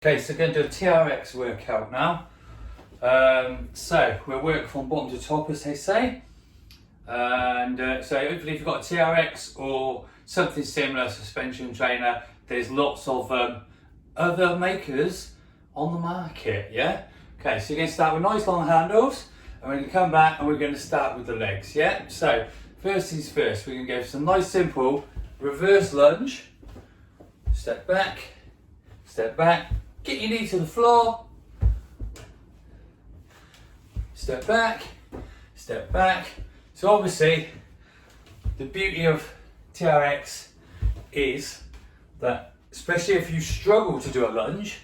Okay, so we're going to do a TRX workout now. So we'll work from bottom to top, as they say. And so hopefully if you've got a TRX or something similar, suspension trainer, there's lots of other makers on the market, yeah? Okay, so you're going to start with nice long handles, and we're going to come back and we're going to start with the legs, yeah? So first things first, we're going to go for some nice simple reverse lunge. Step back, get your knee to the floor, step back. So obviously the beauty of TRX is that, especially if you struggle to do a lunge,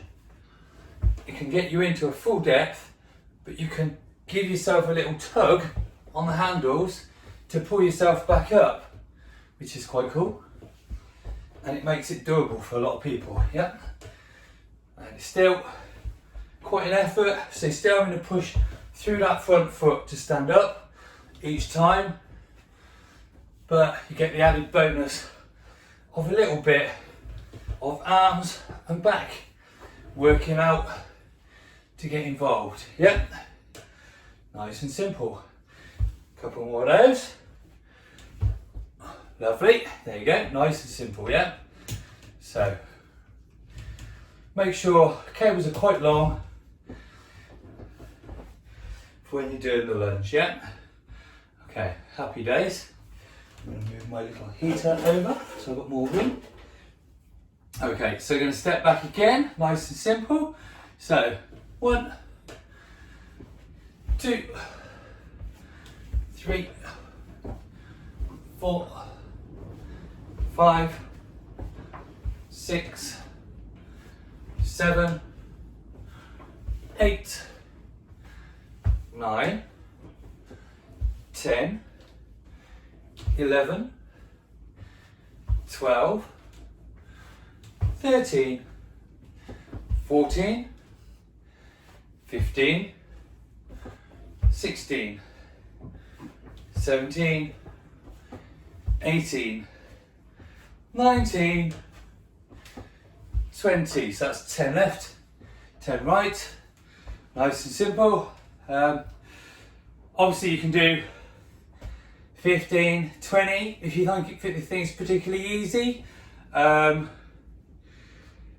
it can get you into a full depth, but you can give yourself a little tug on the handles to pull yourself back up, which is quite cool. And it makes it doable for a lot of people, yeah? And it's still quite an effort, so you're still having to push through that front foot to stand up each time, but you get the added bonus of a little bit of arms and back working out to get involved, yeah? Nice and simple. Couple more of those. Lovely, there you go, nice and simple, yeah? So, make sure cables are quite long for when you're doing the lunge, yeah? Okay, happy days. I'm going to move my little heater over so I've got more room. Okay, so we're going to step back again, nice and simple. So, 1, 2, 3, 4, 5, 6, 7, 8, 9, 10, 11, 12, 13, 14, 15, 16, 17, 18, 19, 20, so that's 10 left, 10 right, nice and simple. Obviously you can do 15, 20 if you think it's particularly easy. If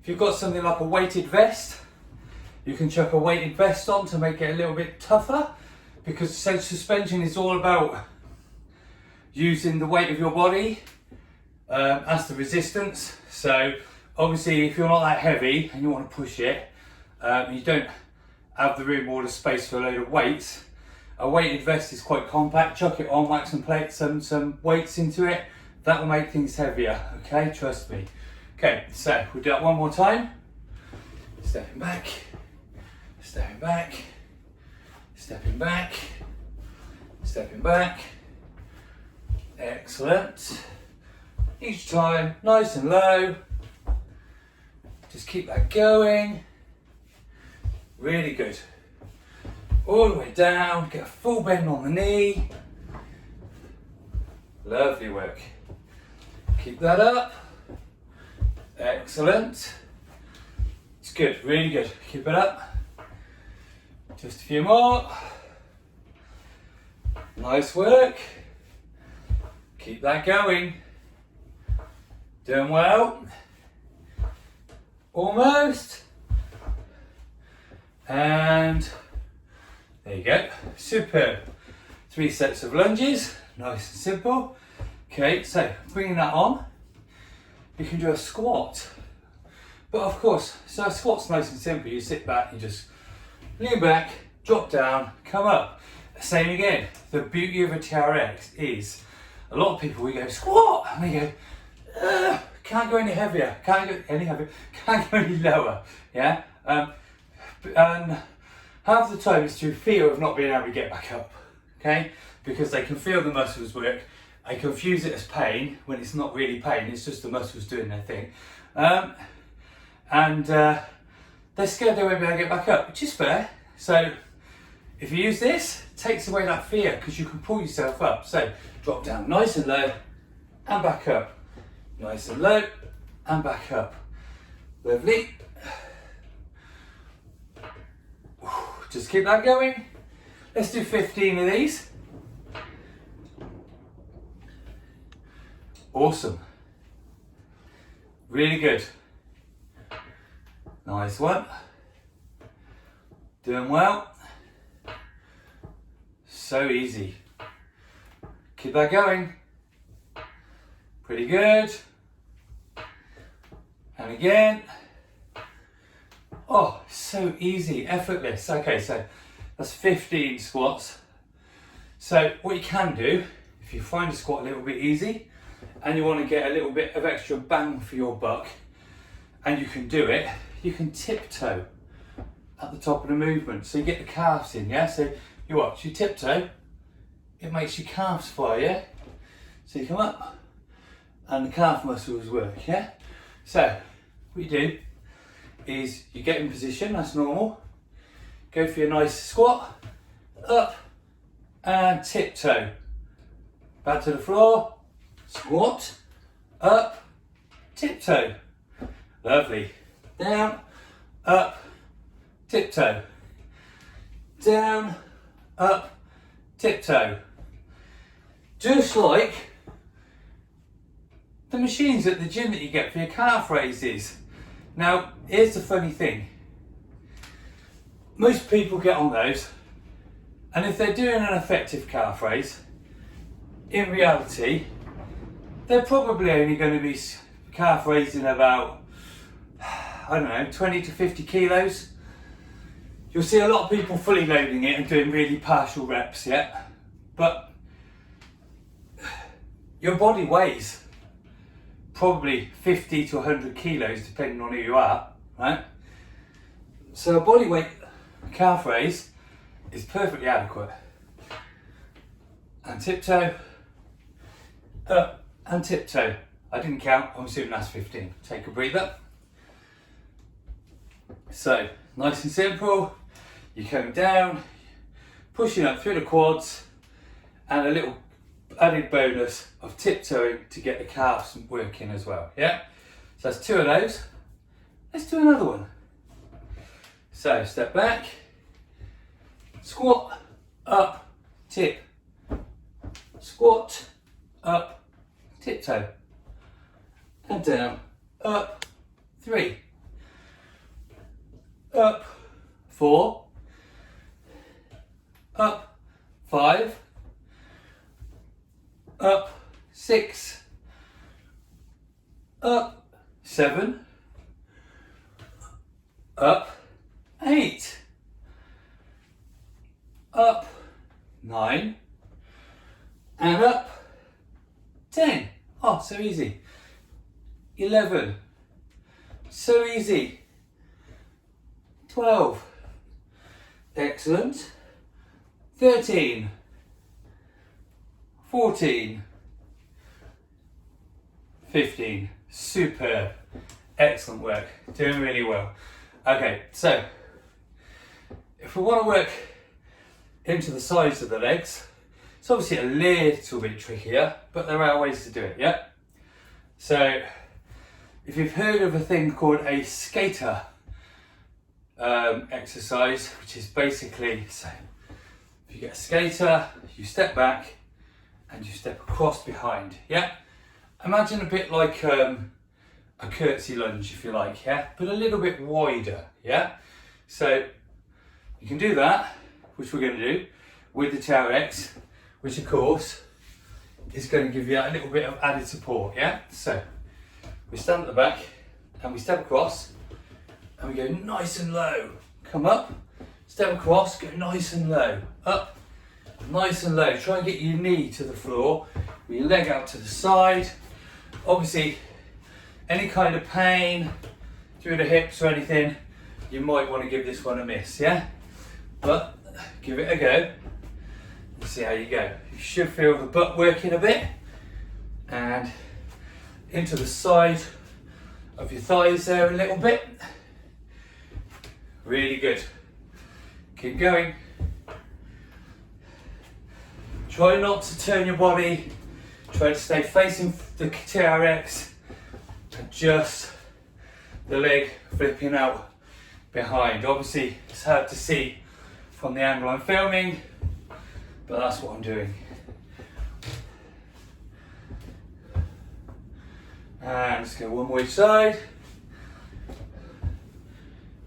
you've got something like a weighted vest, you can chuck a weighted vest on to make it a little bit tougher, because suspension is all about using the weight of your body as the resistance. So obviously if you're not that heavy and you want to push it, you don't have the room or the space for a load of weights, a weighted vest is quite compact. Chuck it on, whack some weights into it, that will make things heavier, okay, trust me. Okay, so we'll do that one more time. Stepping back, stepping back, stepping back, stepping back. Excellent. Each time, nice and low. Just keep that going. Really good. All the way down, get a full bend on the knee. Lovely work. Keep that up. Excellent. It's good, really good. Keep it up. Just a few more. Nice work. Keep that going. Doing well. Almost. And there you go. Superb. 3 sets of lunges. Nice and simple. Okay, so bringing that on, you can do a squat. But of course, so a squat's nice and simple. You sit back, you just lean back, drop down, come up. Same again. The beauty of a TRX is a lot of people, we go squat and they go, can't go any heavier, can't go any heavier, can't go any lower, yeah? And half the time it's through fear of not being able to get back up, okay? Because they can feel the muscles work, they confuse it as pain when it's not really pain, it's just the muscles doing their thing. They're scared they won't be able to get back up, which is fair. So if you use this, it takes away that fear because you can pull yourself up. So drop down nice and low and back up. Nice and low and back up. Lovely. Just keep that going. Let's do 15 of these. Awesome. Really good. Nice one. Doing well. So easy. Keep that going. Pretty good. And again. Oh, so easy, effortless. Okay, so that's 15 squats. So what you can do, if you find a squat a little bit easy and you want to get a little bit of extra bang for your buck, and you can do it, you can tiptoe at the top of the movement. So you get the calves in, yeah? So you watch, you tiptoe, it makes your calves fire, yeah? So you come up and the calf muscles work, yeah? So what you do is you get in position, that's normal. Go for your nice squat, up and tiptoe. Back to the floor, squat, up, tiptoe. Lovely. Down, up, tiptoe. Down, up, tiptoe. Just like the machines at the gym that you get for your calf raises. Now, here's the funny thing. Most people get on those, and if they're doing an effective calf raise, in reality, they're probably only going to be calf raising about, I don't know, 20 to 50 kilos. You'll see a lot of people fully loading it and doing really partial reps, yeah? But your body weighs probably 50 to 100 kilos depending on who you are, right? So a body weight calf raise is perfectly adequate. And tiptoe, up and tiptoe. I didn't count, I'm assuming that's 15. Take a breather. So, nice and simple. You're coming down, pushing up through the quads, and a little added bonus of tiptoeing to get the calves working as well, yeah? So that's 2 of those. Let's do another one. So step back, squat, up, tip, squat, up, tiptoe, and down, up, 3, up, 4, up, 5, up, 6, up, 7, up, 8, up, 9, and up, 10. Oh, so easy. 11, so easy. 12, excellent. 13, 14, 15, superb, excellent work, doing really well. Okay, so if we want to work into the sides of the legs, it's obviously a little bit trickier, but there are ways to do it, yeah? So if you've heard of a thing called a skater exercise, which is basically, so if you get a skater, you step back and you step across behind, yeah? Imagine a bit like a curtsy lunge, if you like, yeah? But a little bit wider, yeah? So you can do that, which we're going to do with the TRX, which of course is going to give you a little bit of added support, yeah? So we stand at the back and we step across and we go nice and low. Come up, step across, go nice and low. Up, nice and low. Try and get your knee to the floor, with your leg out to the side. Obviously, any kind of pain through the hips or anything, you might want to give this one a miss, yeah? But give it a go and see how you go. You should feel the butt working a bit and into the side of your thighs there a little bit. Really good. Keep going. Try not to turn your body. Try to stay facing the TRX and just the leg flipping out behind. Obviously, it's hard to see from the angle I'm filming, but that's what I'm doing. And let's go one more each side.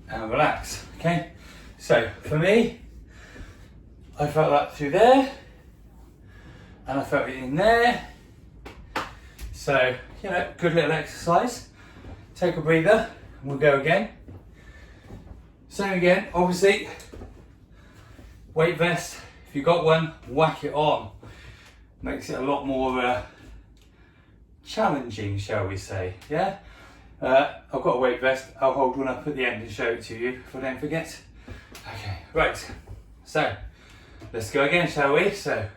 And relax, okay? So for me, I felt that through there, and I felt it in there. So, you know, good little exercise. Take a breather, and we'll go again. Same again, obviously, weight vest, if you've got one, whack it on. Makes it a lot more challenging, shall we say, yeah? I've got a weight vest, I'll hold one up at the end and show it to you if I don't forget. Okay, right, so let's go again, shall we? So,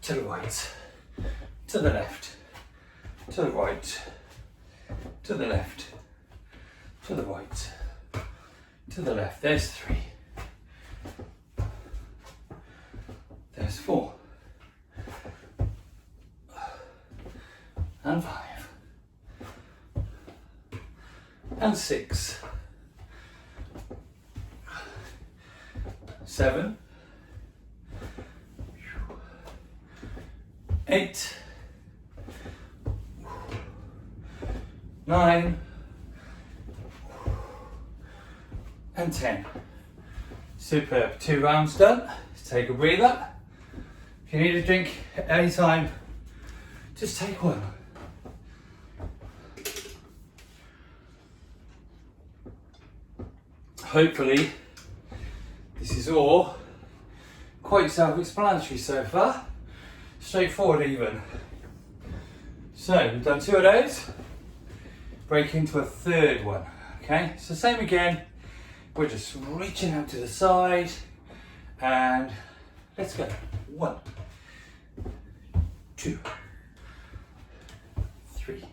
to the right, to the left, to the right, to the left, to the right, to the left. There's 3. There's 4. And 5. And 6. 7. 8. 9. And 10. Superb. 2 rounds done. Let's take a breather. If you need a drink at any time, just take one. Hopefully, this is all quite self-explanatory so far. Straightforward even. So, we've done 2 of those. Break into a 3rd one. Okay, so same again. We're just reaching out to the side and let's go. 1, 2, 3,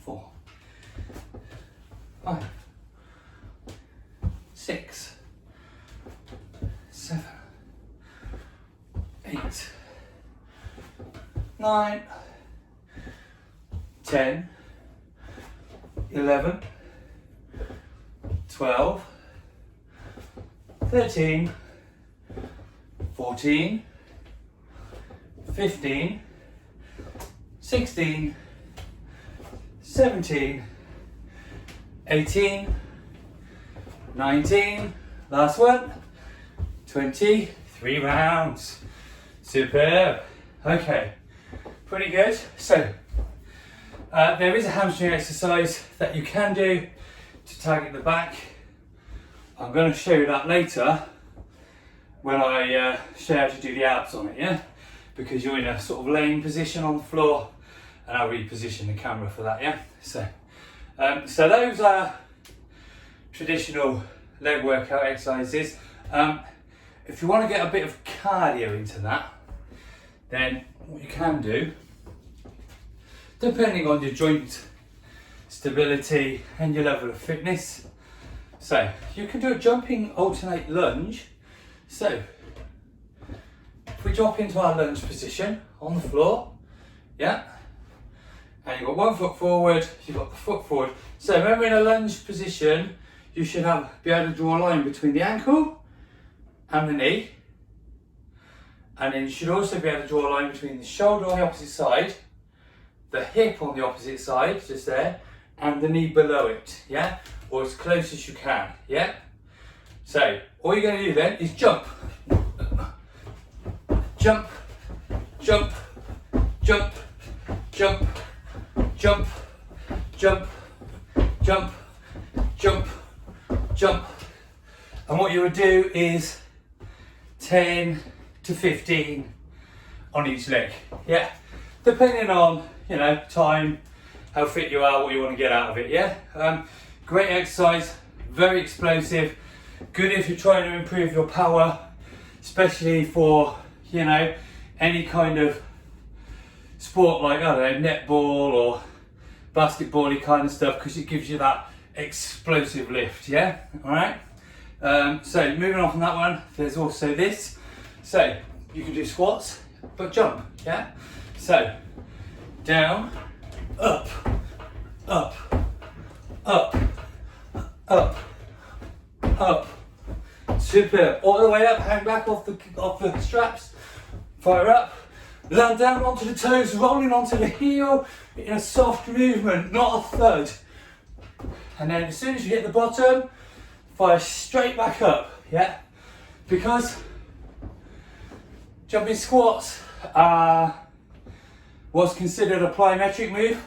4, 5, 6, 7, 8, 9, 10, 11, 12, 13, 14, 15, 16, 17, 18, 19, last one, 20, 3 rounds. Superb. Okay, pretty good. So, there is a hamstring exercise that you can do to target the back. I'm going to show you that later when I show you how to do the abs on it, yeah? Because you're in a sort of laying position on the floor and I'll reposition the camera for that, yeah? So those are traditional leg workout exercises. If you want to get a bit of cardio into that, then what you can do, depending on your joint stability and your level of fitness, so you can do a jumping alternate lunge. So if we drop into our lunge position on the floor, yeah, and you've got 1 foot forward, you've got the foot forward. So remember, in a lunge position, you should be able to draw a line between the ankle and the knee, and then you should also be able to draw a line between the shoulder on the opposite side, the hip on the opposite side, just there, and the knee below it, yeah, or as close as you can, yeah. So all you're going to do then is jump, jump, jump, jump, jump, jump, jump, jump, jump, jump, and what you would do is 10 to 15 on each leg, yeah, depending on, you know, time, how fit you are, what you want to get out of it, yeah. Great exercise, very explosive, good if you're trying to improve your power, especially for, you know, any kind of sport like, I don't know, netball or basketball-y kind of stuff, because it gives you that explosive lift, yeah, all right. So moving on from that one, there's also this. So you can do squats, but jump, yeah. So down, up, up, up, up, up, Super. All the way up, hang back off the straps. Fire up. Land down onto the toes, rolling onto the heel in a soft movement, not a thud. And then as soon as you hit the bottom, fire straight back up, yeah? Because jumping squats was considered a plyometric move.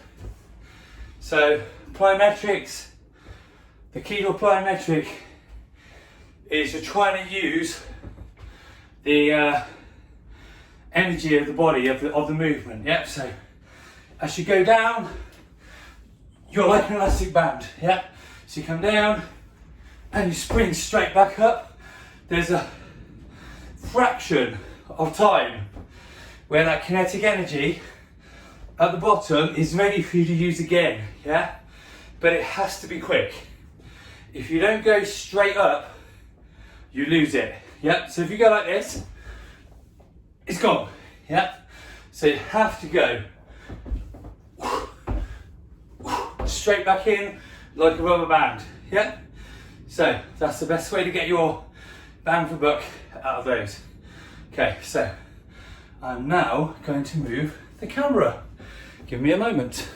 So plyometrics, the key to a plyometric is you're trying to use the energy of the body, of the movement, yeah? So as you go down, you're like an elastic band, yeah? So you come down and you spring straight back up. There's a fraction of time where that kinetic energy at the bottom is ready for you to use again, yeah? But it has to be quick. If you don't go straight up, you lose it, yeah? So if you go like this, it's gone, yeah? So you have to go straight back in like a rubber band, yeah? So that's the best way to get your bang for buck out of those. Okay, so I'm now going to move the camera. Give me a moment.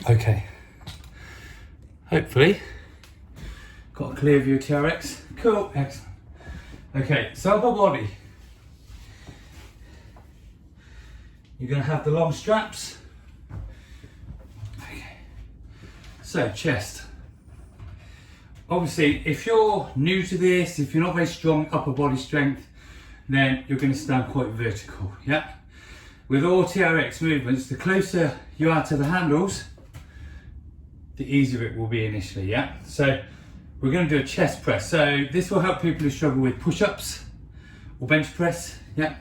Okay, hopefully got a clear view of TRX. Cool, excellent. Okay, so upper body. You're going to have the long straps. Okay. So chest. Obviously, if you're new to this, if you're not very strong upper body strength, then you're going to stand quite vertical, yeah? With all TRX movements, the closer you are to the handles, the easier it will be initially, yeah? So we're going to do a chest press. So this will help people who struggle with push-ups or bench press, yeah?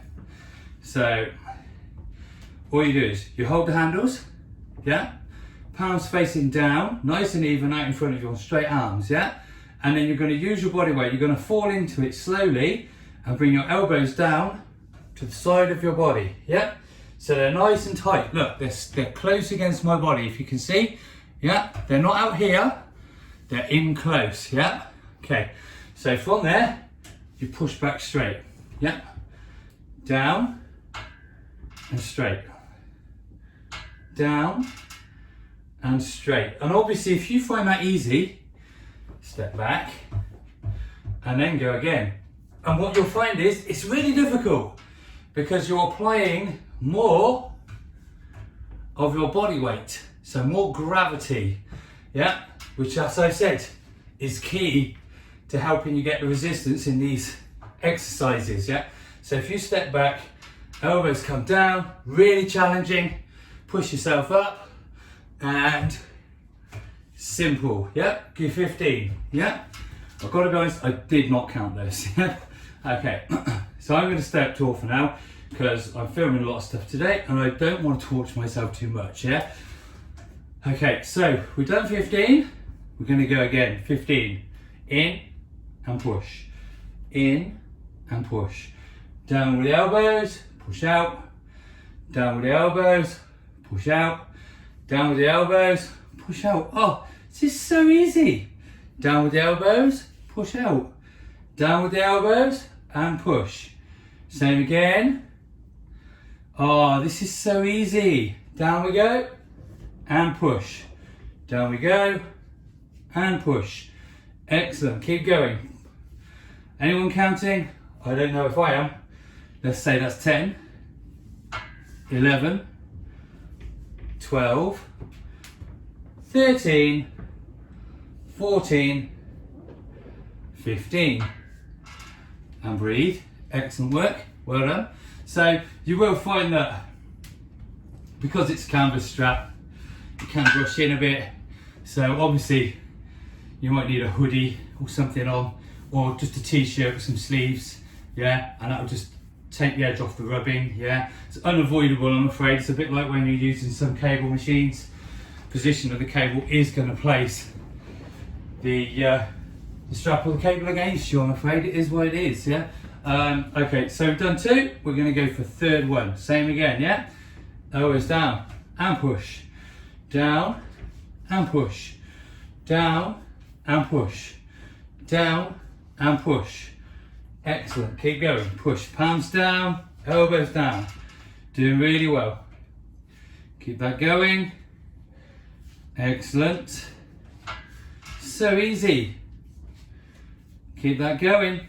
So all you do is you hold the handles, yeah? Palms facing down, nice and even out in front of you on straight arms, yeah? And then you're going to use your body weight. You're going to fall into it slowly and bring your elbows down to the side of your body, yeah? So they're nice and tight. Look, they're close against my body, if you can see, yeah? They're not out here, they're in close, yeah? Okay, so from there, you push back straight, yeah? Down and straight. Down and straight. And obviously if you find that easy, step back and then go again. And what you'll find is it's really difficult because you're applying more of your body weight, so more gravity, yeah, which, as I said, is key to helping you get the resistance in these exercises, yeah? So if you step back, elbows come down, really challenging, push yourself up, and simple, yeah? Give 15, yeah? I've got to be honest, I did not count those, yeah? Okay, so I'm going to stay up tall for now because I'm filming a lot of stuff today and I don't want to torture myself too much, yeah? Okay, so we've done 15, we're going to go again, 15, in and push, in and push, down with the elbows, push out, down with the elbows, push out, down with the elbows, push out. Oh, this is so easy. Down with the elbows, push out, down with the elbows and push. Same again. Oh, this is so easy. Down we go and push. Down we go and push. Excellent, keep going. Anyone counting? I don't know if I am. Let's say that's 10, 11, 12, 13, 14, 15. And breathe. Excellent work, well done. So you will find that because it's a canvas strap, you can brush in a bit. So obviously you might need a hoodie or something on, or just a t-shirt with some sleeves, yeah, and that'll just take the edge off the rubbing, yeah. It's unavoidable, I'm afraid. It's a bit like when you're using some cable machines. Position of the cable is going to place the strap or the cable against you, I'm afraid. It is what it is, yeah. Okay, so we've done 2, we're going to go for third one. Same again, yeah. Elbows down and push, down and push, down and push, down and push. Excellent, keep going. Push, palms down, elbows down. Doing really well. Keep that going. Excellent. So easy. Keep that going.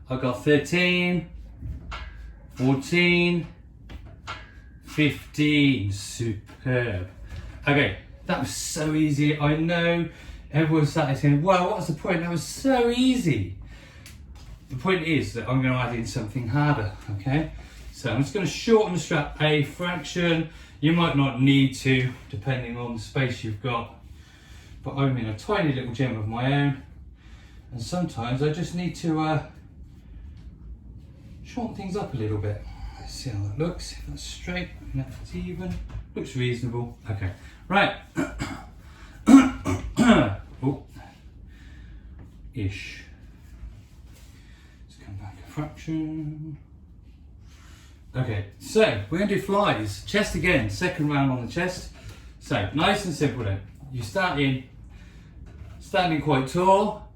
I've got 13, 14, 15. Superb. Okay, that was so easy. I know everyone's sat there saying, wow, what's the point? That was so easy. The point is that I'm going to add in something harder, okay? So I'm just going to shorten the strap a fraction. You might not need to, depending on the space you've got. But I'm in a tiny little gym of my own. And sometimes I just need to shorten things up a little bit. Let's see how that looks. If that's straight, and if it's even. Looks reasonable. Okay, right. Oh. Ish. Let's come back a fraction. Okay, so we're going to do flies. Chest again, second round on the chest. So, nice and simple then. You start in, standing quite tall.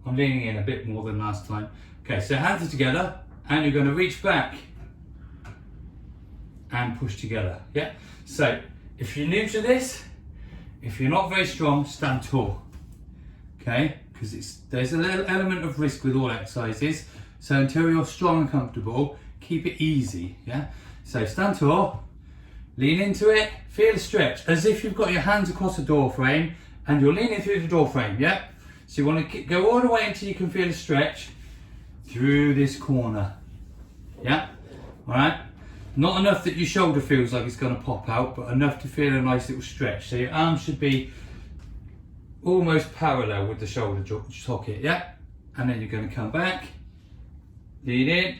I'm leaning in a bit more than last time. Okay, so hands are together and you're going to reach back and push together, yeah? So, if you're new to this, if you're not very strong, stand tall, okay? Because there's a little element of risk with all exercises. So until you're strong and comfortable, keep it easy, yeah? So stand tall, lean into it, feel a stretch, as if you've got your hands across the door frame and you're leaning through the door frame, yeah? So you want to go all the way until you can feel a stretch through this corner, yeah? All right? Not enough that your shoulder feels like it's going to pop out, but enough to feel a nice little stretch. So your arms should be almost parallel with the shoulder socket, yeah? And then you're going to come back, lean in,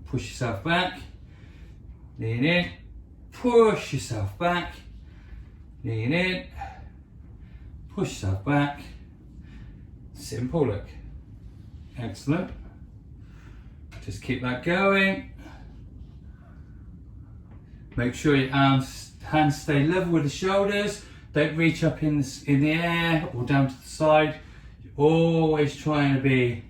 push yourself back, lean in, push yourself back, lean in, push yourself back. Simple, look. Excellent. Just keep that going. Make sure your hands stay level with the shoulders. Don't reach up in the air or down to the side. You're always trying to be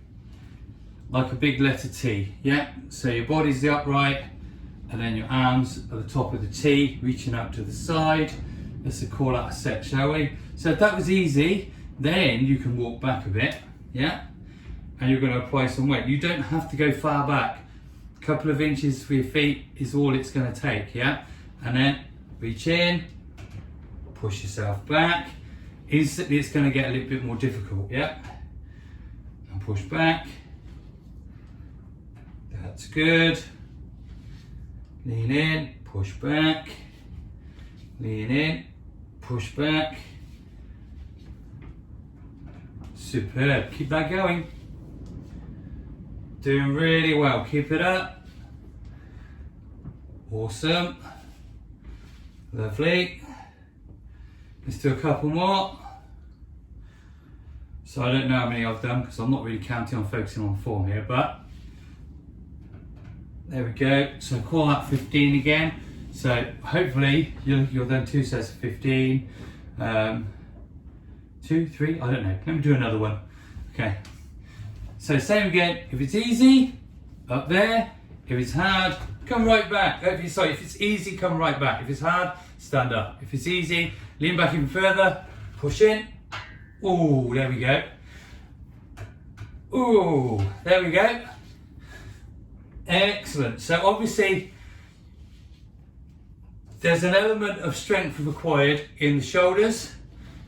like a big letter T, yeah? So your body's the upright and then your arms are the top of the T, reaching out to the side. Let's call that a set, shall we? So if that was easy, then you can walk back a bit, yeah? And you're going to apply some weight. You don't have to go far back. A couple of inches for your feet is all it's going to take, yeah? And then reach in, push yourself back. Instantly it's going to get a little bit more difficult, yeah? And push back. That's good. Lean in, push back. Lean in, push back. Superb, keep that going. Doing really well, keep it up. Awesome. Lovely. Let's do a couple more. So I don't know how many I've done because I'm not really counting on focusing on form here, but there we go. So call that 15 again. So hopefully you'll done 2 sets of 15. 2, 3, I don't know. Let me do another one. Okay. So same again. If it's easy, up there. If it's hard, come right back. Sorry, if it's easy, come right back. If it's hard, stand up. If it's easy, lean back even further. Push in. Ooh, there we go. Ooh, there we go. Excellent. So obviously, there's an element of strength required in the shoulders.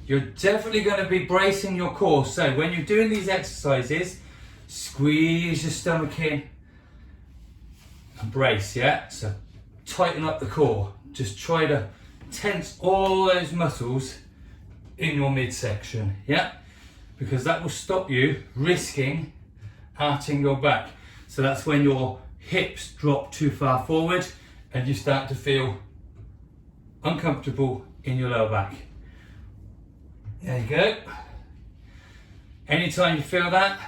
You're definitely going to be bracing your core. So when you're doing these exercises, squeeze your stomach in and brace, yeah? So tighten up the core. Just try to tense all those muscles in your midsection, yeah? Because that will stop you risking arching your back. So that's when your hips drop too far forward and you start to feel uncomfortable in your lower back. There you go. Anytime you feel that,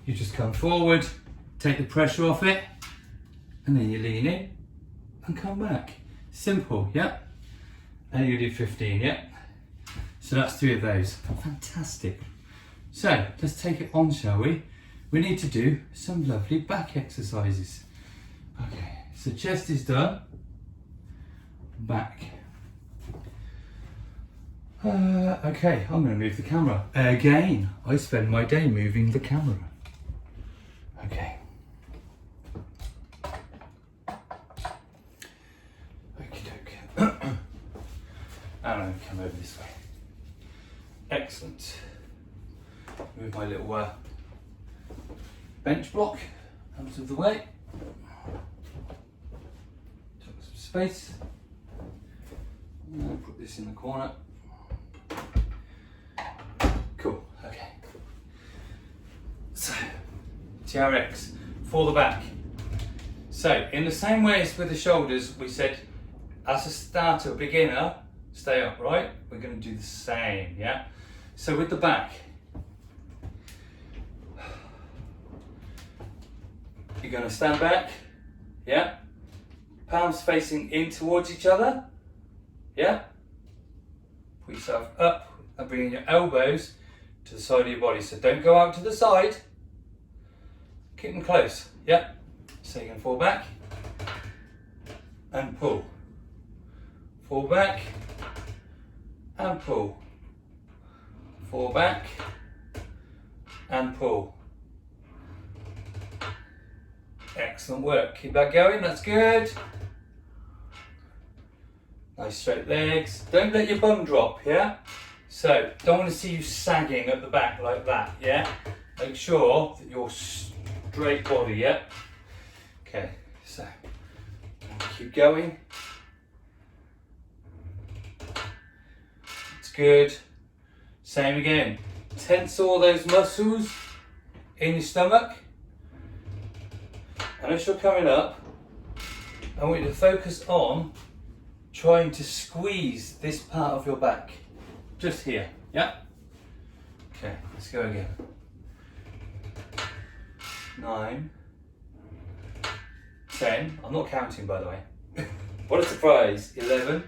you just come forward, take the pressure off it, and then you lean in and come back. Simple, yeah? And you do 15, yeah? So that's 3 of those. Fantastic. So let's take it on, shall we? We need to do some lovely back exercises. Okay, so chest is done. Back. Okay, I'm going to move the camera. Again, I spend my day moving the camera. Okay. Okie doke. And I'm going to come over this way. Excellent. Move my little bench block out of the way. Take some space. And put this in the corner. Cool, okay. So, TRX for the back. So, in the same way as with the shoulders, we said as a starter, beginner, stay upright. We're going to do the same, yeah? So with the back, you're going to stand back, yeah? Palms facing in towards each other, yeah? Put yourself up and bringing your elbows to the side of your body. So don't go out to the side. Keep them close, yeah? So you can fall back and pull. Fall back and pull. Fall back and pull. Excellent work. Keep that going, that's good. Nice straight legs. Don't let your bum drop, yeah? So, don't want to see you sagging at the back like that, yeah? Make sure that you're straight body, yeah? Okay, so, keep going. It's good. Same again. Tense all those muscles in your stomach. And as you're coming up, I want you to focus on trying to squeeze this part of your back. Just here, yeah? Okay, let's go again. 9, 10, I'm not counting by the way. What a surprise. 11,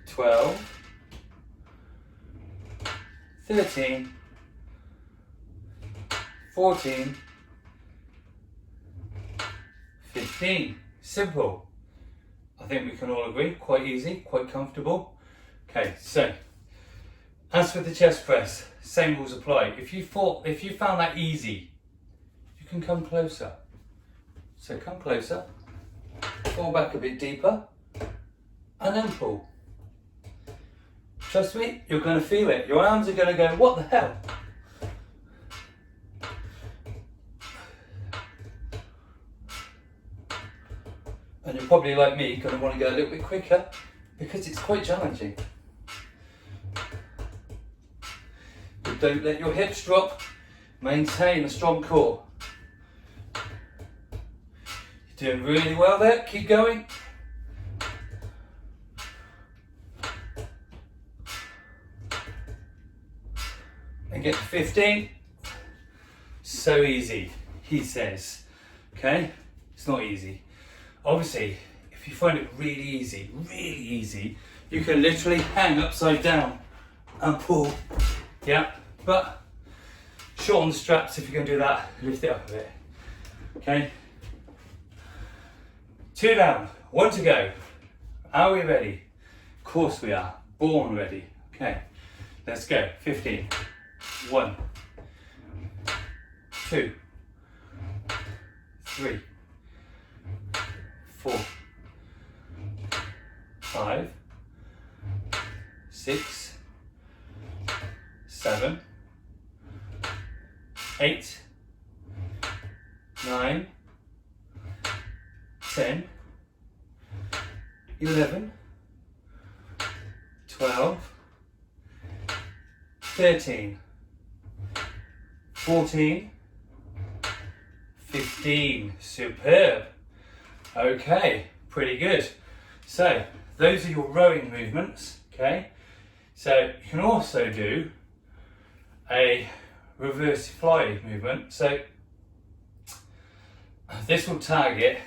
12, 13, 14, 15. Simple. I think we can all agree, quite easy, quite comfortable. Okay, so as with the chest press, same rules apply. If you found that easy, you can come closer. So come closer, fall back a bit deeper, and then pull. Trust me, you're going to feel it. Your arms are going to go, what the hell? And you're probably like me, going to want to go a little bit quicker because it's quite challenging. But don't let your hips drop. Maintain a strong core. You're doing really well there. Keep going. And get to 15. So easy, he says. Okay? It's not easy. Obviously, if you find it really easy, you can literally hang upside down and pull. Yeah? But shorten the straps if you're going to do that. Lift it up a bit. Okay? 2 down, 1 to go. Are we ready? Of course we are. Born ready. Okay, let's go. 15. 1, 2, 3, 4, 5, 6, 7, 8, 9, 10, 11, 12, 13, 14, 15. Superb. Okay, pretty good. So those are your rowing movements. Okay, so you can also do a reverse fly movement. So this will target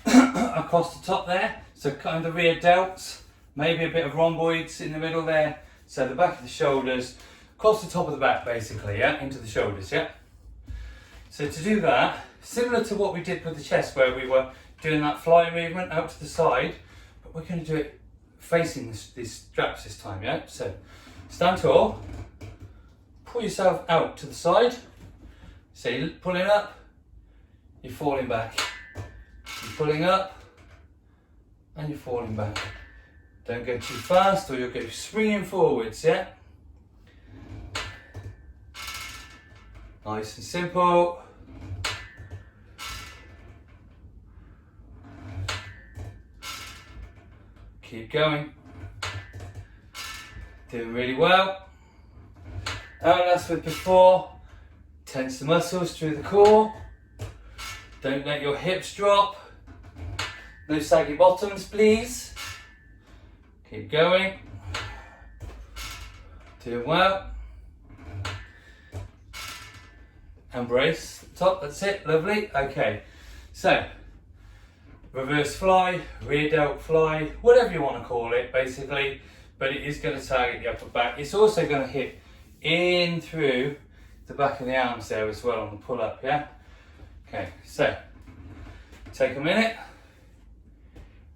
across the top there, So kind of the rear delts, maybe a bit of rhomboids in the middle there. So the back of the shoulders, across the top of the back basically, yeah, into the shoulders, yeah. So to do that, similar to what we did with the chest where we were doing that fly movement out to the side, but we're going to do it facing these straps this time, yeah. So stand tall, pull yourself out to the side. So you're pulling up, you're falling back. You're pulling up, and you're falling back. Don't go too fast or you'll go swinging forwards, yeah? Nice and simple. Keep going. Doing really well. And as with before, tense the muscles through the core. Don't let your hips drop. No saggy bottoms, please. Keep going. Doing well. And brace. Top, that's it, lovely. Okay, so reverse fly, rear delt fly, whatever you want to call it, basically. But it is going to target the upper back. It's also going to hit in through the back of the arms there as well on the pull up, yeah? Okay, so take a minute.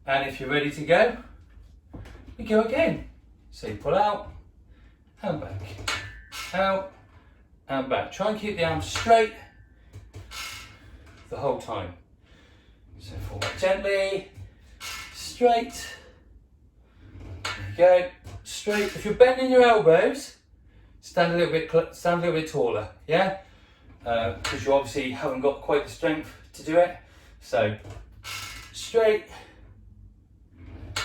And if you're ready to go, we go again. So you pull out and back, out and back. Try and keep the arms straight the whole time. So fall back gently, straight. There you go, straight. If you're bending your elbows, stand a little bit taller, yeah? Because you obviously haven't got quite the strength to do it. So straight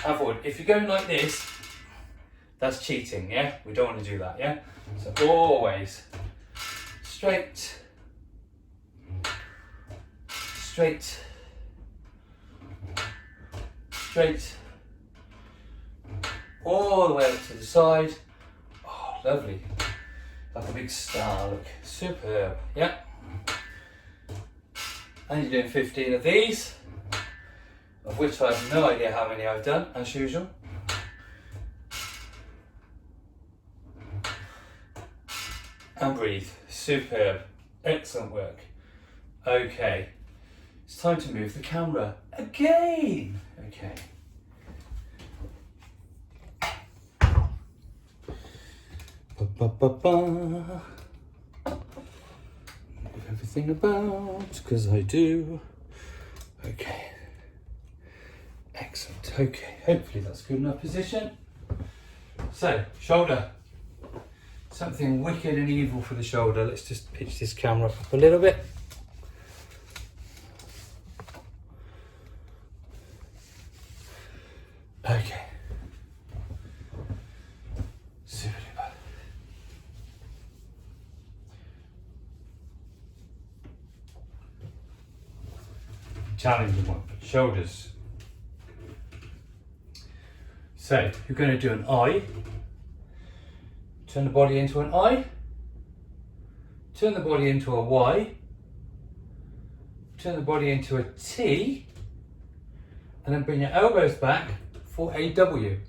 and forward. If you're going like this, that's cheating, yeah? We don't want to do that, yeah? So always straight, straight, straight, all the way up to the side. Oh, lovely. Like a big star, look. Superb, yeah? And you're doing 15 of these, of which I have no idea how many I've done, as usual. And breathe. Superb. Excellent work. Okay. It's time to move the camera again. Okay. Move everything about, because I do. Okay. Excellent. Okay. Hopefully that's good enough position. So, shoulder. Something wicked and evil for the shoulder. Let's just pitch this camera up a little bit. Okay. Super duper. Challenging one. Shoulders. So you're going to do an I. Turn the body into an I. Turn the body into a Y. Turn the body into a T. And then bring your elbows back for a W.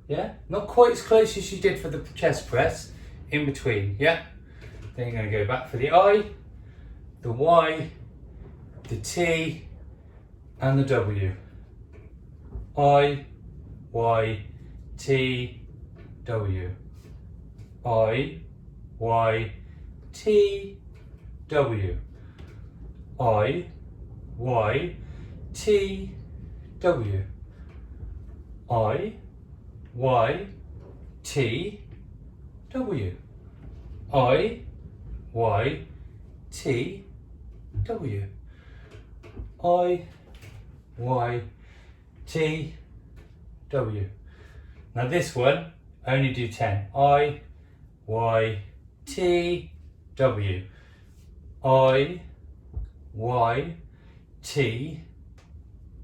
Yeah? Not quite as close as you did for the chest press. In between, yeah? Then you're going to go back for the I, the Y, the T, and the W. I, Y, T, W. I, Y, T, W. I, Y, T, W. I, Y, T, W. I, Y, T, W. I, Y, T, W. Now this one, only do 10. I, Y, T, W. I, Y, T,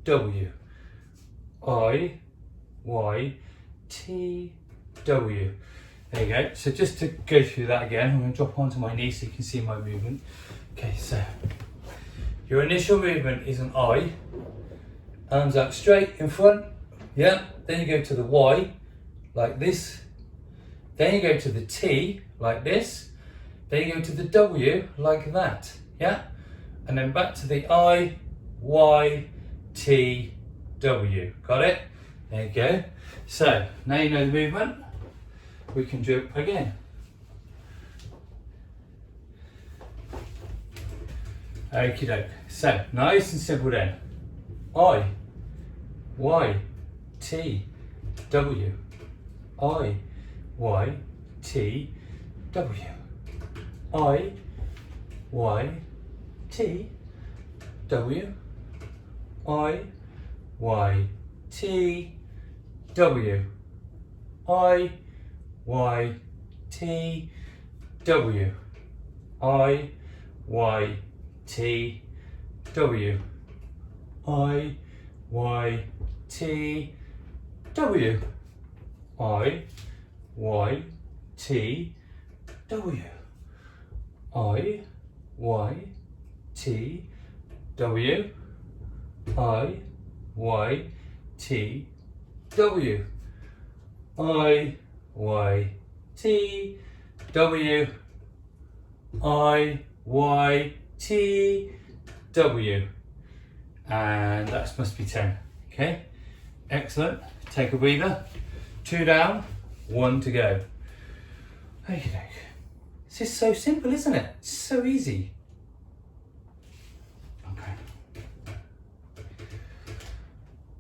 W. I, Y, T, W. There you go. So just to go through that again, I'm going to drop onto my knee so you can see my movement. Okay, so your initial movement is an I, arms out straight in front, yeah, then you go to the Y, like this, then you go to the T, like this, then you go to the W, like that, yeah, and then back to the I, Y, T, W, got it? There you go. So, now you know the movement, we can jump again. Okie doke. So, nice and simple then. I, Y, T, W. I, Y, T, W. I, Y, T, W. I, Y, T, W. I, Y, T, W. I, Y, T, W. I, Y, T, W. I, Y, T, W. I, Y, T, W. I, Y, T, W. I, Y, T, W. I, Y, T, W. And that must be 10. Okay, excellent. Take a breather. 2 down, 1 to go. Okie doke. This is so simple, isn't it? It's so easy. Okay.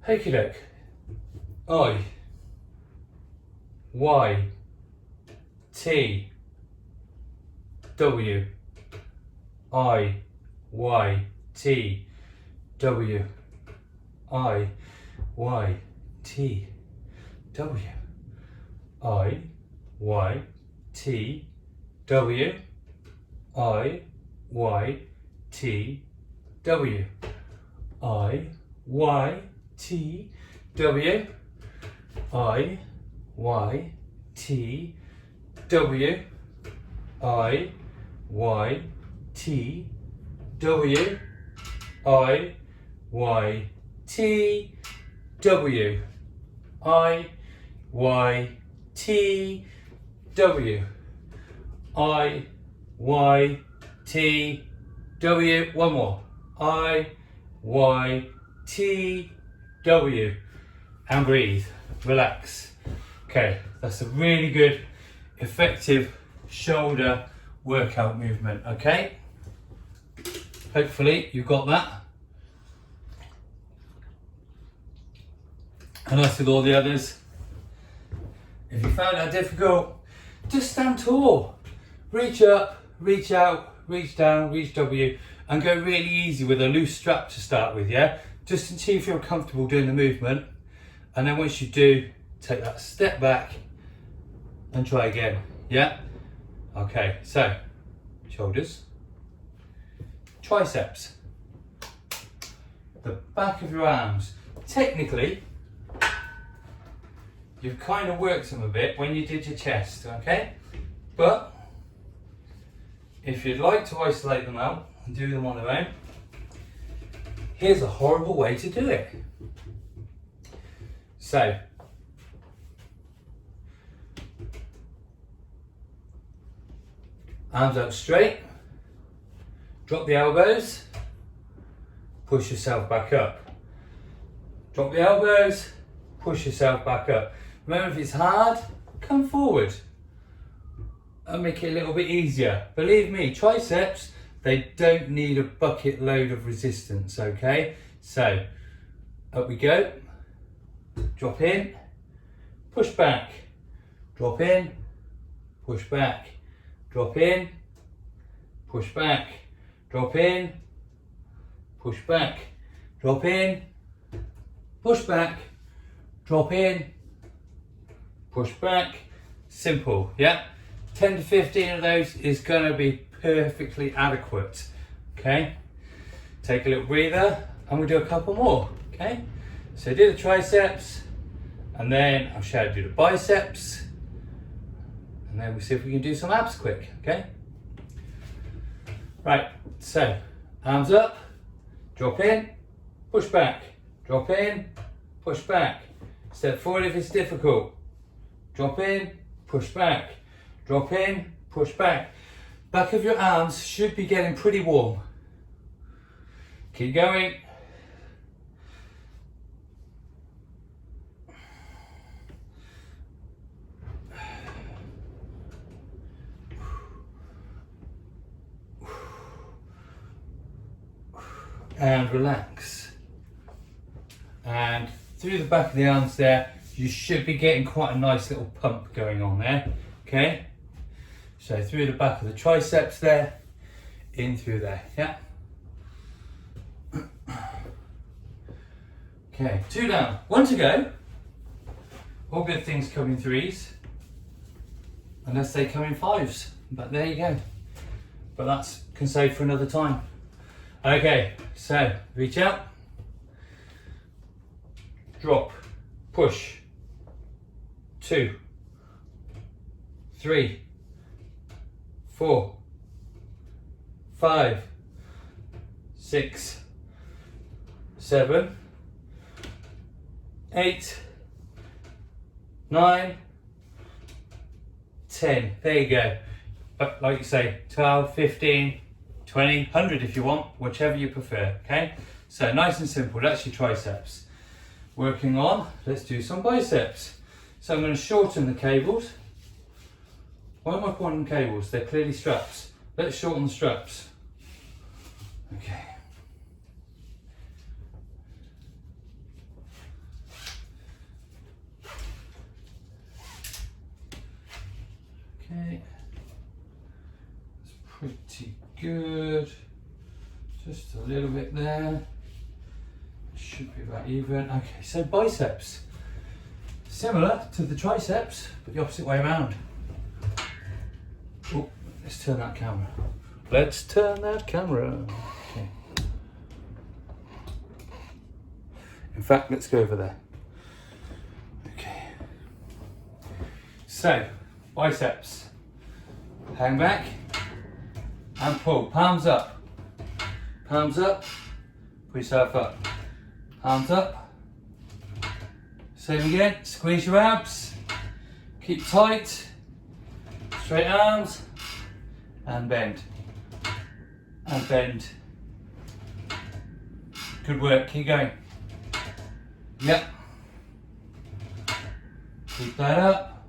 Okie doke. I, Y, T, W. I, Y, T, W. I, Y, T, W. I, Y, T, W. I, Y, T, W. I, Y, T, W. I, Y, T, W. I, Y, T, W. I, Y, T, W. I, Y, T, W. I, Y, T, W. One more. I, Y, T, W. And breathe. Relax. Okay, that's a really good, effective shoulder workout movement, okay? Hopefully you've got that. And as with all the others, if you found that difficult, just stand tall. Reach up, reach out, reach down, reach W, and go really easy with a loose strap to start with, yeah? Just until you feel comfortable doing the movement. And then once you do, take that step back and try again, yeah? Okay, so, shoulders, triceps, the back of your arms. Technically, you've kind of worked them a bit when you did your chest, okay? But if you'd like to isolate them out and do them on their own, here's a horrible way to do it. So, arms out straight, drop the elbows, push yourself back up. Drop the elbows, push yourself back up. Remember, if it's hard, come forward and make it a little bit easier. Believe me, triceps, they don't need a bucket load of resistance, okay? So, up we go. Drop in, push back, drop in, push back, drop in, push back, drop in, push back, drop in, push back, drop in, push back. Simple, yeah? 10 to 15 of those is going to be perfectly adequate, okay? Take a little breather and we'll do a couple more, okay? So do the triceps, and then I'll show you how to do the biceps, and then we'll see if we can do some abs quick, okay? Right, so arms up, drop in, push back, drop in, push back. Step forward if it's difficult. Drop in, push back. Drop in, push back. Back of your arms should be getting pretty warm. Keep going. And relax. And through the back of the arms there, you should be getting quite a nice little pump going on there. Okay? So through the back of the triceps there, in through there, yeah? Okay, 2 down, 1 to go. All good things come in 3s, unless they come in 5s, but there you go. But that's can save for another time. Okay, so reach out, drop, push, 2, 3, 4, 5, 6, 7, 8, 9, 10. There you go. But like you say, 12, 15, 20, 100 if you want, whichever you prefer, okay? So nice and simple, that's your triceps. Working on, let's do some biceps. So I'm going to shorten the cables. Why am I calling them cables? They're clearly straps. Let's shorten the straps. Okay. Okay. That's pretty good. Just a little bit there. Should be about even. Okay, so biceps. Similar to the triceps, but the opposite way around. Oh, let's turn that camera. Let's turn that camera. Okay. In fact, let's go over there. Okay. So, biceps. Hang back and pull. Palms up. Palms up. Pull yourself up. Palms up. Same again. Squeeze your abs. Keep tight. Straight arms. And bend. And bend. Good work. Keep going. Yep. Keep that up.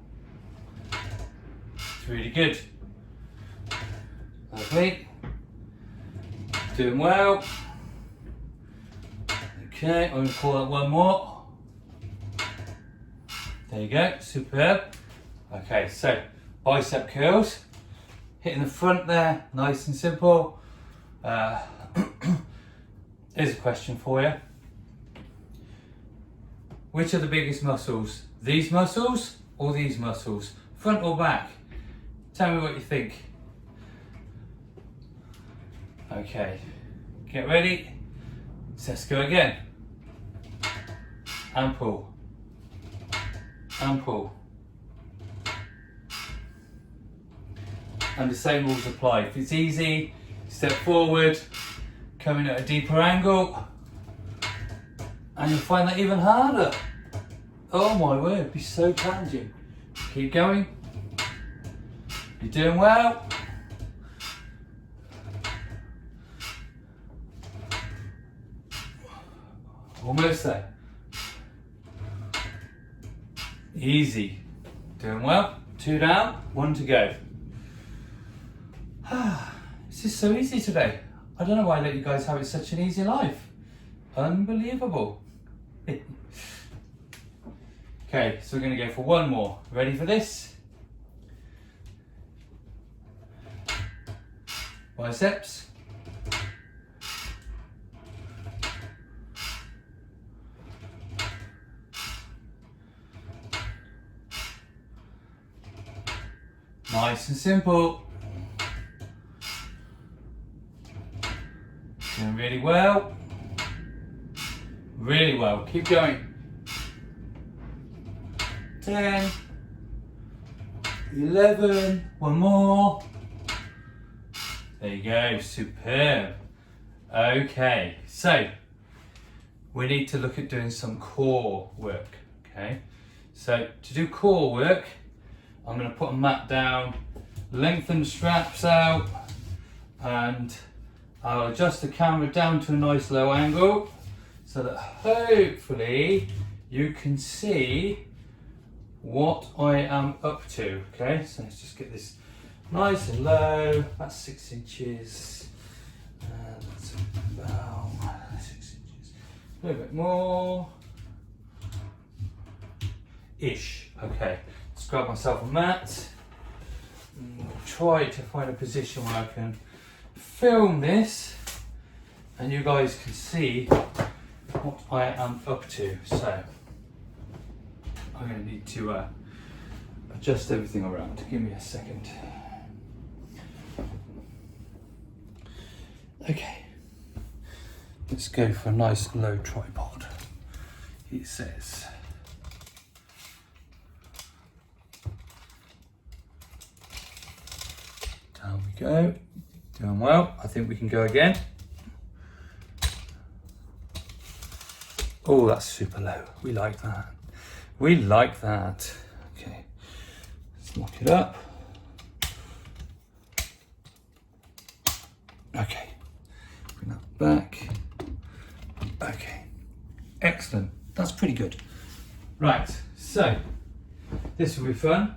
It's really good. Lovely. Doing well. Okay, I'm going to call that one more. There you go, superb. Okay, so bicep curls. Hitting the front there, nice and simple. Here's a question for you. Which are the biggest muscles? These muscles or these muscles? Front or back? Tell me what you think. Okay, get ready. So let's go again. And pull. And pull. And the same rules apply. If it's easy, step forward, coming at a deeper angle, and you'll find that even harder. Oh my word, it'd be so challenging. Keep going. You're doing well. Almost there. Easy. Doing well. 2 down, 1 to go. This is so easy today. I don't know why I let you guys have it such an easy life. Unbelievable. Okay, so we're going to go for one more. Ready for this? Biceps. Nice and simple. Doing really well. Really well. Keep going. 10, 11, one more. There you go, superb. Okay, so we need to look at doing some core work, okay? So to do core work, I'm going to put a mat down, lengthen the straps out, and I'll adjust the camera down to a nice low angle so that hopefully you can see what I am up to, okay? So let's just get this nice and low, about 6 inches, and that's about 6 inches, a little bit more, ish, okay. Let's grab myself a mat, and try to find a position where I can film this, and you guys can see what I am up to. So, I'm going to need to adjust everything around. Give me a second. Okay, let's go for a nice low tripod. It says. Down we go. Doing well. I think we can go again. Oh, that's super low. We like that. We like that. Okay, let's lock it up. Okay, bring that back. Okay, excellent. That's pretty good. Right, so this will be fun.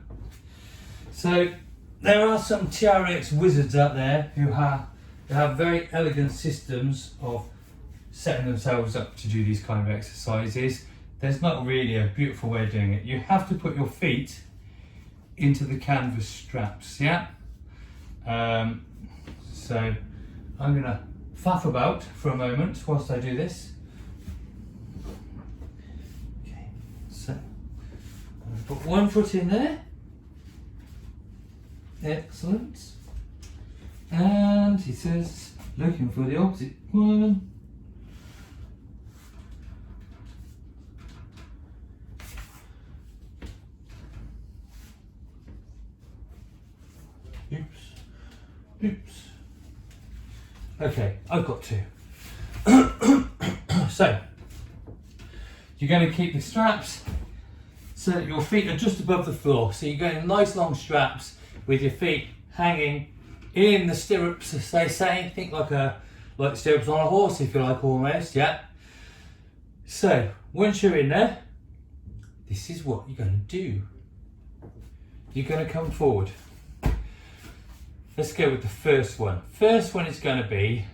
So there are some TRX wizards out there who have very elegant systems of setting themselves up to do these kind of exercises. There's not really a beautiful way of doing it. You have to put your feet into the canvas straps, yeah? So I'm gonna faff about for a moment whilst I do this. Okay, so I'm gonna put one foot in there. Excellent. And he says, looking for the opposite one. Oops. Okay, I've got two. So, you're going to keep the straps so that your feet are just above the floor. So you're going nice long straps with your feet hanging in the stirrups, as they say. Think like stirrups on a horse, if you like, almost, yeah? So, once you're in there, this is what you're going to do. You're going to come forward. Let's go with the first one. First one is going to be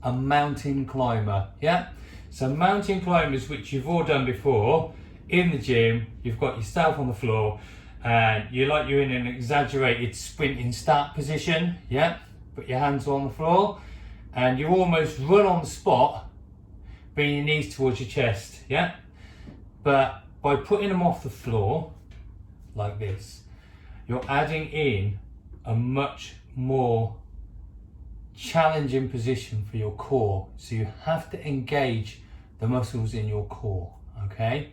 a mountain climber, yeah? So mountain climbers, which you've all done before, in the gym, you've got yourself on the floor, and you're in an exaggerated sprinting start position, yeah? Put your hands on the floor, and you almost run on the spot, bring your knees towards your chest, yeah? But by putting them off the floor, like this, you're adding in a much more challenging position for your core. So you have to engage the muscles in your core, okay?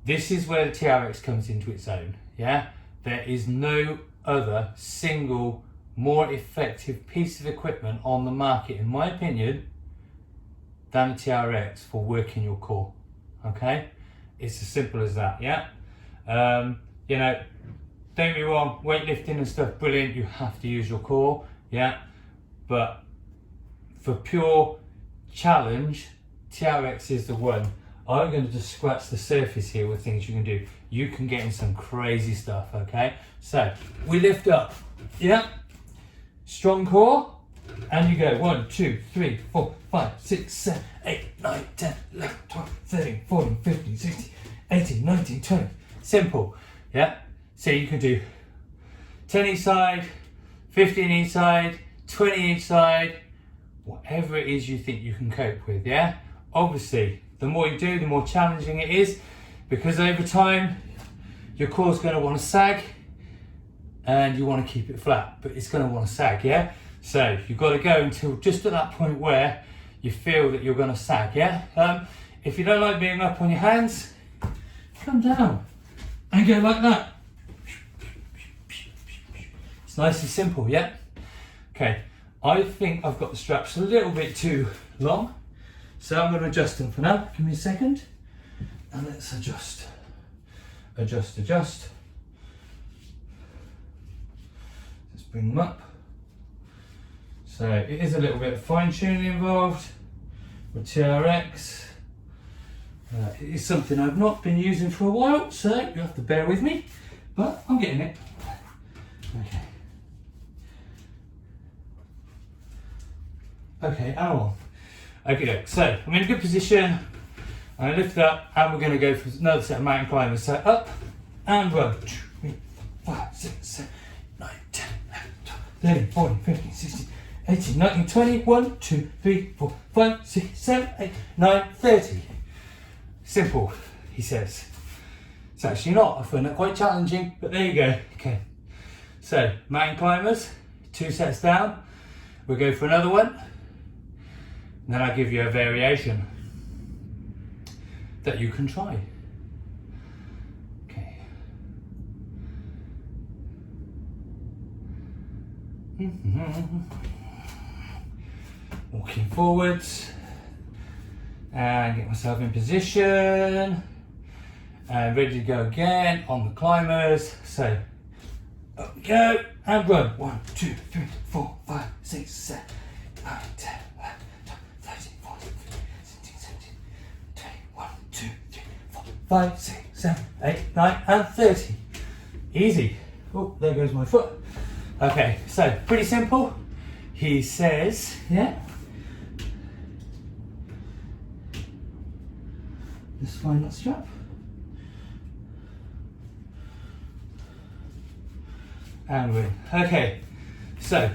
This is where the TRX comes into its own, yeah? There is no other single more effective piece of equipment on the market, in my opinion, than the TRX for working your core, okay? It's as simple as that, yeah? You know, don't be wrong, weightlifting and stuff, brilliant, you have to use your core, yeah? But for pure challenge, TRX is the one. I'm going to just scratch the surface here with things you can do. You can get in some crazy stuff, okay? So, we lift up, yeah? Strong core, and you go 1, 2, 3, 4, 5, 6, 7, 8, 9, 10, 11, 12, 13, 14, 15, 16, 18, 19, 20. Simple, yeah? So you can do 10 each side, 15 each side, 20 each side, whatever it is you think you can cope with, yeah? Obviously, the more you do, the more challenging it is, because over time, your core's going to want to sag, and you want to keep it flat, but it's going to want to sag, yeah? So you've got to go until just at that point where you feel that you're going to sag, yeah? If you don't like being up on your hands, come down and go like that. It's nice and simple, yeah? Okay, I think I've got the straps a little bit too long, So I'm going to adjust them for now. Give me a second. And let's adjust. Adjust. Let's bring them up. So it is a little bit of fine tuning involved with TRX. It is something I've not been using for a while, so you have to bear with me, but I'm getting it. Okay, and on. Okay, so I'm in a good position. I lift up, and we're going to go for another set of mountain climbers. So up and 1, 2, 3, 4, 5, 6, 7, 8, 9, 10, 11, 12, 13, 14, 15, 16, 18, 19, 20, 1, 2, 3, 4, 5, 6, 7, 8, 9, 30. Simple, he says. It's actually not. I find that quite challenging, but there you go. Okay, so mountain climbers, 2 sets down. We'll go for another one. And then I'll give you a variation that you can try. Okay. Walking forwards and get myself in position and ready to go again on the climbers. So up we go and run. 1, 2, 3, 4, 5, 6, 7, 8, 9, 10, 11, 12, 13, 14, 15, 16, 17, 20, 1, 2, 3, 4, 5, 6, 7, 8, 9 and 30. Easy. Oh, there goes my foot. Okay, so pretty simple. He says, yeah. Let's find that strap. And we're in. Okay, so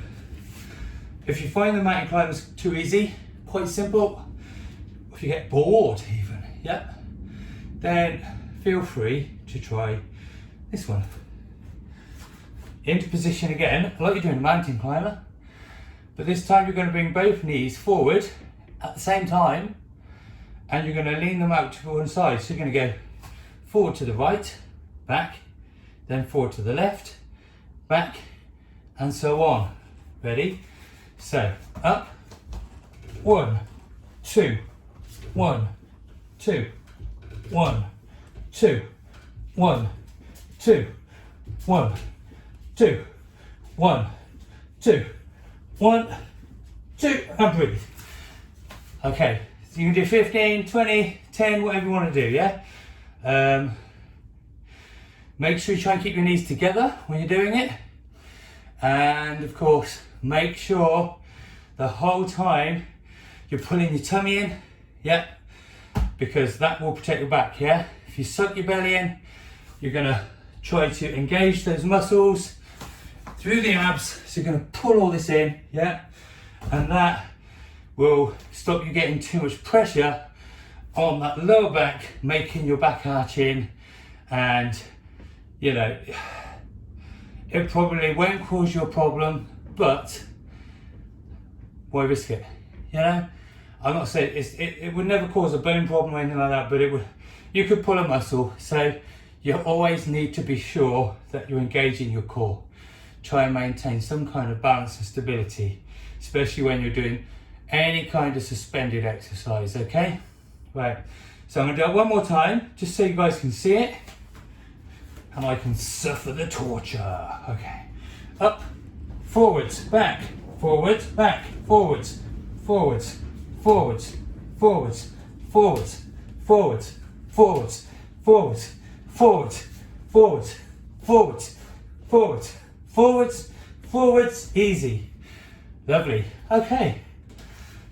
if you find the mountain climbers too easy, quite simple, if you get bored even, yeah, then feel free to try this one. Into position again, like you're doing a mountain climber, but this time you're going to bring both knees forward at the same time, and you're going to lean them out to one side. So you're going to go forward to the right, back, then forward to the left, back, and so on. Ready? So up, 1, 2, 1, 2, 1, 2, 1, 2, 1, 2, 1, 2, 1, 2, and breathe. Okay, so you can do 15, 20, 10, whatever you want to do, yeah? Make sure you try and keep your knees together when you're doing it. And of course, make sure the whole time you're pulling your tummy in, yeah? Because that will protect your back, yeah? If you suck your belly in, you're gonna try to engage those muscles through the abs. So you're gonna pull all this in, yeah? And that will stop you getting too much pressure on that lower back, making your back arch in, and you know, it probably won't cause you a problem, but why risk it? You know, I'm not saying it would never cause a bone problem or anything like that, but it would. You could pull a muscle, so you always need to be sure that you're engaging your core. Try and maintain some kind of balance and stability, especially when you're doing any kind of suspended exercise. Okay, right. So I'm going to do it one more time, just so you guys can see it. And I can suffer the torture. Okay. Up, forwards, back, forwards, back, forwards, forwards, forwards, forwards, forwards, forwards, forwards, forwards, forwards, forwards, forwards, forwards, forwards, forwards. Easy. Lovely. Okay.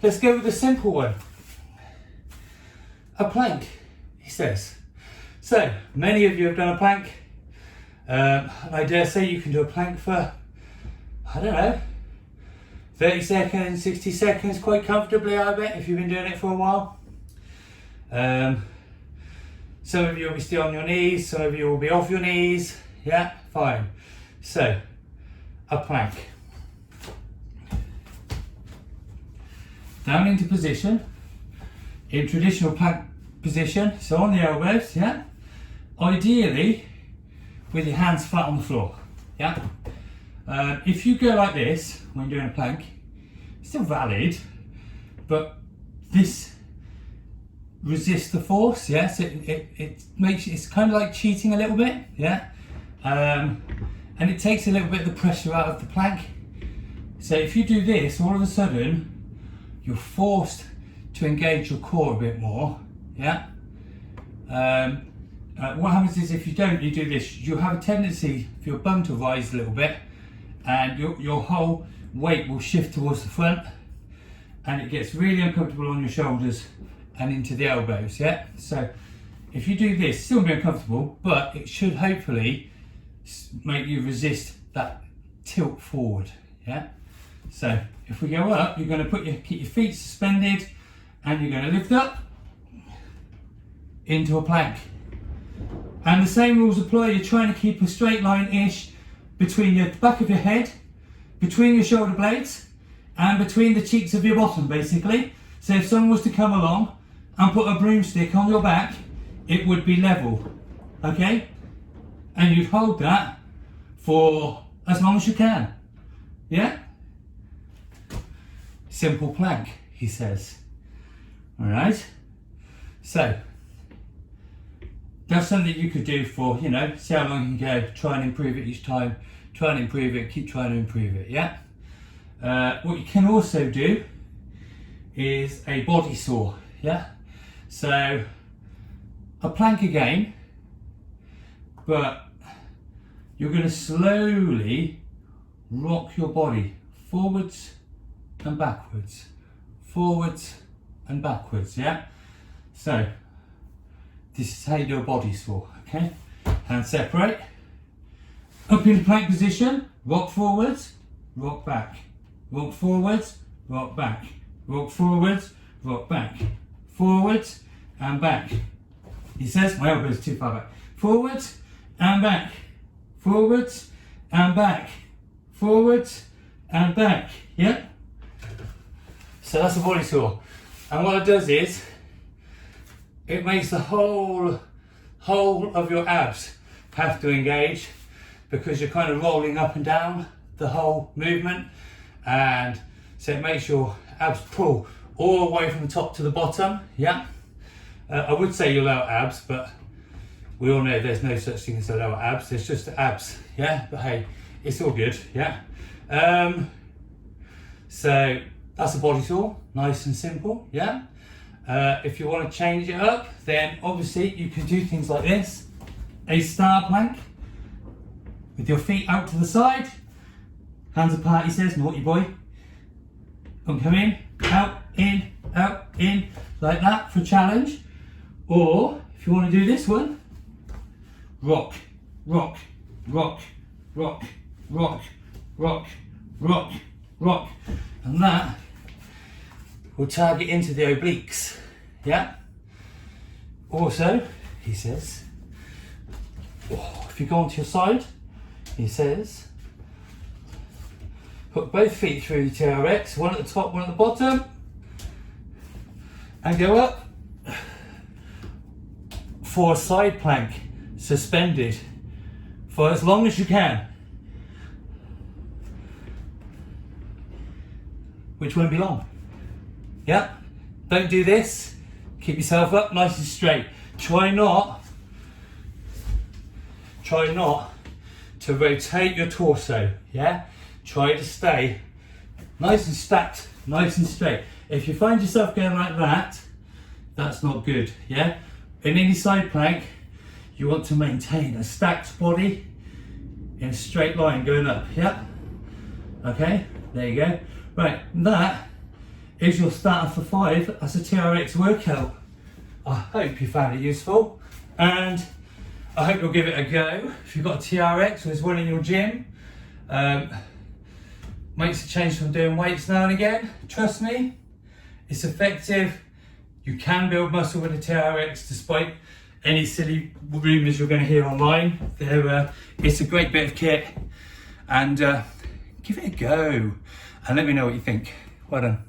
Let's go with the simple one. A plank, he says. So, many of you have done a plank. And I dare say you can do a plank for, I don't know, 30 seconds, 60 seconds, quite comfortably, I bet, if you've been doing it for a while. Some of you will be still on your knees, some of you will be off your knees. Yeah, fine. So, a plank. Down into position, in traditional plank position, so on the elbows, yeah? Ideally, with your hands flat on the floor, yeah? If you go like this when doing a plank, it's still valid, but this resist the force, yeah, so it makes, it's kind of like cheating a little bit, yeah, and it takes a little bit of the pressure out of the plank. So if you do this, all of a sudden you're forced to engage your core a bit more, yeah. What happens is if you don't, you do this, you'll have a tendency for your bum to rise a little bit, and your whole weight will shift towards the front, and it gets really uncomfortable on your shoulders and into the elbows, yeah? So if you do this, still be uncomfortable, but it should hopefully make you resist that tilt forward, yeah? So if we go up, you're going to keep your feet suspended, and you're going to lift up into a plank. And the same rules apply. You're trying to keep a straight line-ish between the back of your head, between your shoulder blades, and between the cheeks of your bottom, basically. So if someone was to come along and put a broomstick on your back, it would be level, okay? And you'd hold that for as long as you can, yeah? Simple plank, he says. All right? So, that's something you could do for, you know, see how long you can go, try and improve it each time, try and improve it, keep trying to improve it, yeah? What you can also do is a body saw, yeah? So, a plank again, but you're going to slowly rock your body forwards and backwards, yeah? So, this is how you do a body saw, okay? Hands separate, up in the plank position, rock forwards, rock back, rock forwards, rock back, rock forwards, rock back, forwards and back. He says, my elbow is too far back. Forwards and back, forwards and back, forwards and back, yeah? So that's a body saw. And what it does is, it makes the whole of your abs have to engage, because you're kind of rolling up and down the whole movement, and so it makes your abs pull all the way from the top to the bottom, yeah? I would say your lower abs, but we all know there's no such thing as a lower abs, there's just the abs, yeah? But hey, it's all good, yeah? So that's a body saw, nice and simple, yeah? If you want to change it up, then obviously you can do things like this. A star plank with your feet out to the side, hands apart, he says, naughty boy. Don't come in, out, in, like that for challenge. Or if you want to do this one, rock, rock, rock, rock, rock, rock, rock, rock, and that will target into the obliques, yeah? Also, he says, if you go onto your side, he says, put both feet through the TRX, one at the top, one at the bottom, and go up for a side plank, suspended, for as long as you can, which won't be long. Yeah, don't do this, keep yourself up nice and straight. Try not to rotate your torso, yeah? Try to stay nice and stacked, nice and straight. If you find yourself going like that, that's not good, yeah? In any side plank, you want to maintain a stacked body in a straight line going up, yeah? Okay, there you go. Right, that is your starter for 5 as a TRX workout. I hope you found it useful, and I hope you'll give it a go. If you've got a TRX or there's one in your gym, makes a change from doing weights now and again. Trust me, it's effective. You can build muscle with a TRX despite any silly rumours you're going to hear online. It's a great bit of kit, and give it a go and let me know what you think. Well done.